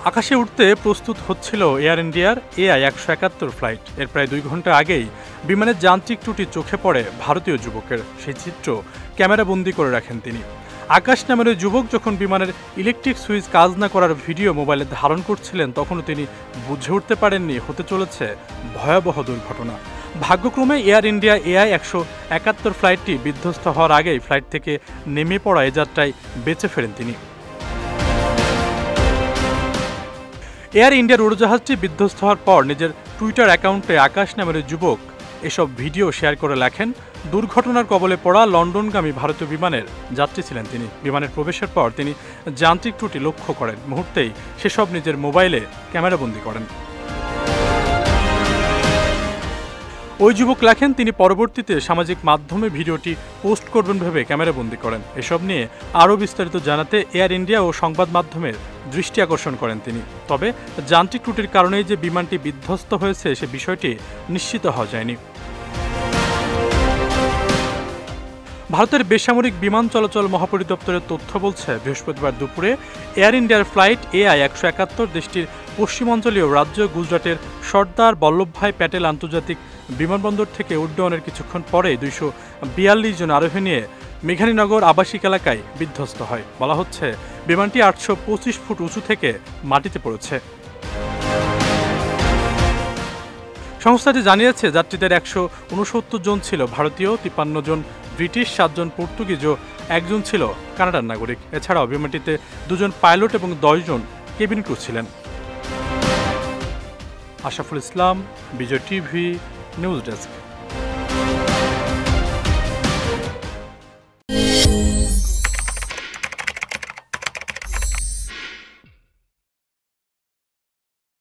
আকাশে উঠতে প্রস্তুত হচ্ছিল এয়ার ইন্ডিয়ার AI-171 ফ্লাইট। এর প্রায় 2 ঘন্টা আগেই বিমানের যান্ত্রিক ত্রুটি চোখে পড়ে ভারতীয় যুবকের। সেই চিত্র ক্যামেরাবন্দি করে রাখেন তিনি। আকাশ নামের ওই যুবক যখন বিমানের ইলেকট্রিক সুইচ কাজ না করার ভিডিও মোবাইলে ধারণ করছিলেন, তখনও তিনি বুঝে উঠতে পারেননি হতে চলেছে ভয়াবহ দুর্ঘটনা। ভাগ্যক্রমে এয়ার ইন্ডিয়া AI-171 ফ্লাইটটি বিধ্বস্ত হওয়ার আগেই ফ্লাইট থেকে নেমে পড়া এ যাত্রায় বেঁচে ফেরেন তিনি। এয়ার ইন্ডিয়ার উড়োজাহাজটি বিধ্বস্ত হওয়ার পর নিজের টুইটার অ্যাকাউন্টে আকাশ নামের যুবক এসব ভিডিও শেয়ার করে লেখেন, দুর্ঘটনার কবলে পড়া লন্ডনগামী ভারতীয় বিমানের যাত্রী ছিলেন তিনি। বিমানের প্রবেশের পর তিনি যান্ত্রিক ত্রুটি লক্ষ্য করেন। মুহূর্তেই সেসব নিজের মোবাইলে ক্যামেরাবন্দি করেন। ওই যুবক লেখেন, তিনি পরবর্তীতে সামাজিক মাধ্যমে ভিডিওটি পোস্ট করবেন ভেবে ক্যামেরাবন্দি করেন। এসব নিয়ে আরও বিস্তারিত জানাতে এয়ার ইন্ডিয়া ও সংবাদ মাধ্যমের দৃষ্টি আকর্ষণ করেন তিনি। তবে যান্ত্রিক ত্রুটির কারণেই যে বিমানটি বিধ্বস্ত হয়েছে সে বিষয়টি নিশ্চিত হওয়া যায়নি। ভারতের বেসামরিক বিমান চলাচল মহাপরিদপ্তরের তথ্য বলছে, বৃহস্পতিবার দুপুরে এয়ার ইন্ডিয়ার ফ্লাইট AI-171 দেশটির পশ্চিমাঞ্চলীয় রাজ্য গুজরাটের সর্দার বল্লভভাই প্যাটেল আন্তর্জাতিক বিমানবন্দর থেকে উড্ডয়নের কিছুক্ষণ পরেই 242 জন আরোহী নিয়ে মেঘানীনগর আবাসিক এলাকায় বিধ্বস্ত হয়। বলা হচ্ছে, বিমানটি 825 ফুট উঁচু থেকে মাটিতে পড়েছে। সংস্থাটি জানিয়েছে, যাত্রীদের 169 জন ছিল ভারতীয়, 53 জন ব্রিটিশ, 7 জন পর্তুগিজ ও 1 জন ছিল কানাডার নাগরিক। এছাড়াও বিমানটিতে 2 জন পাইলট এবং 10 জন কেবিন ক্রু ছিলেন। আশরাফুল ইসলাম, বিজয় টিভি, নিউজ ডেস্ক।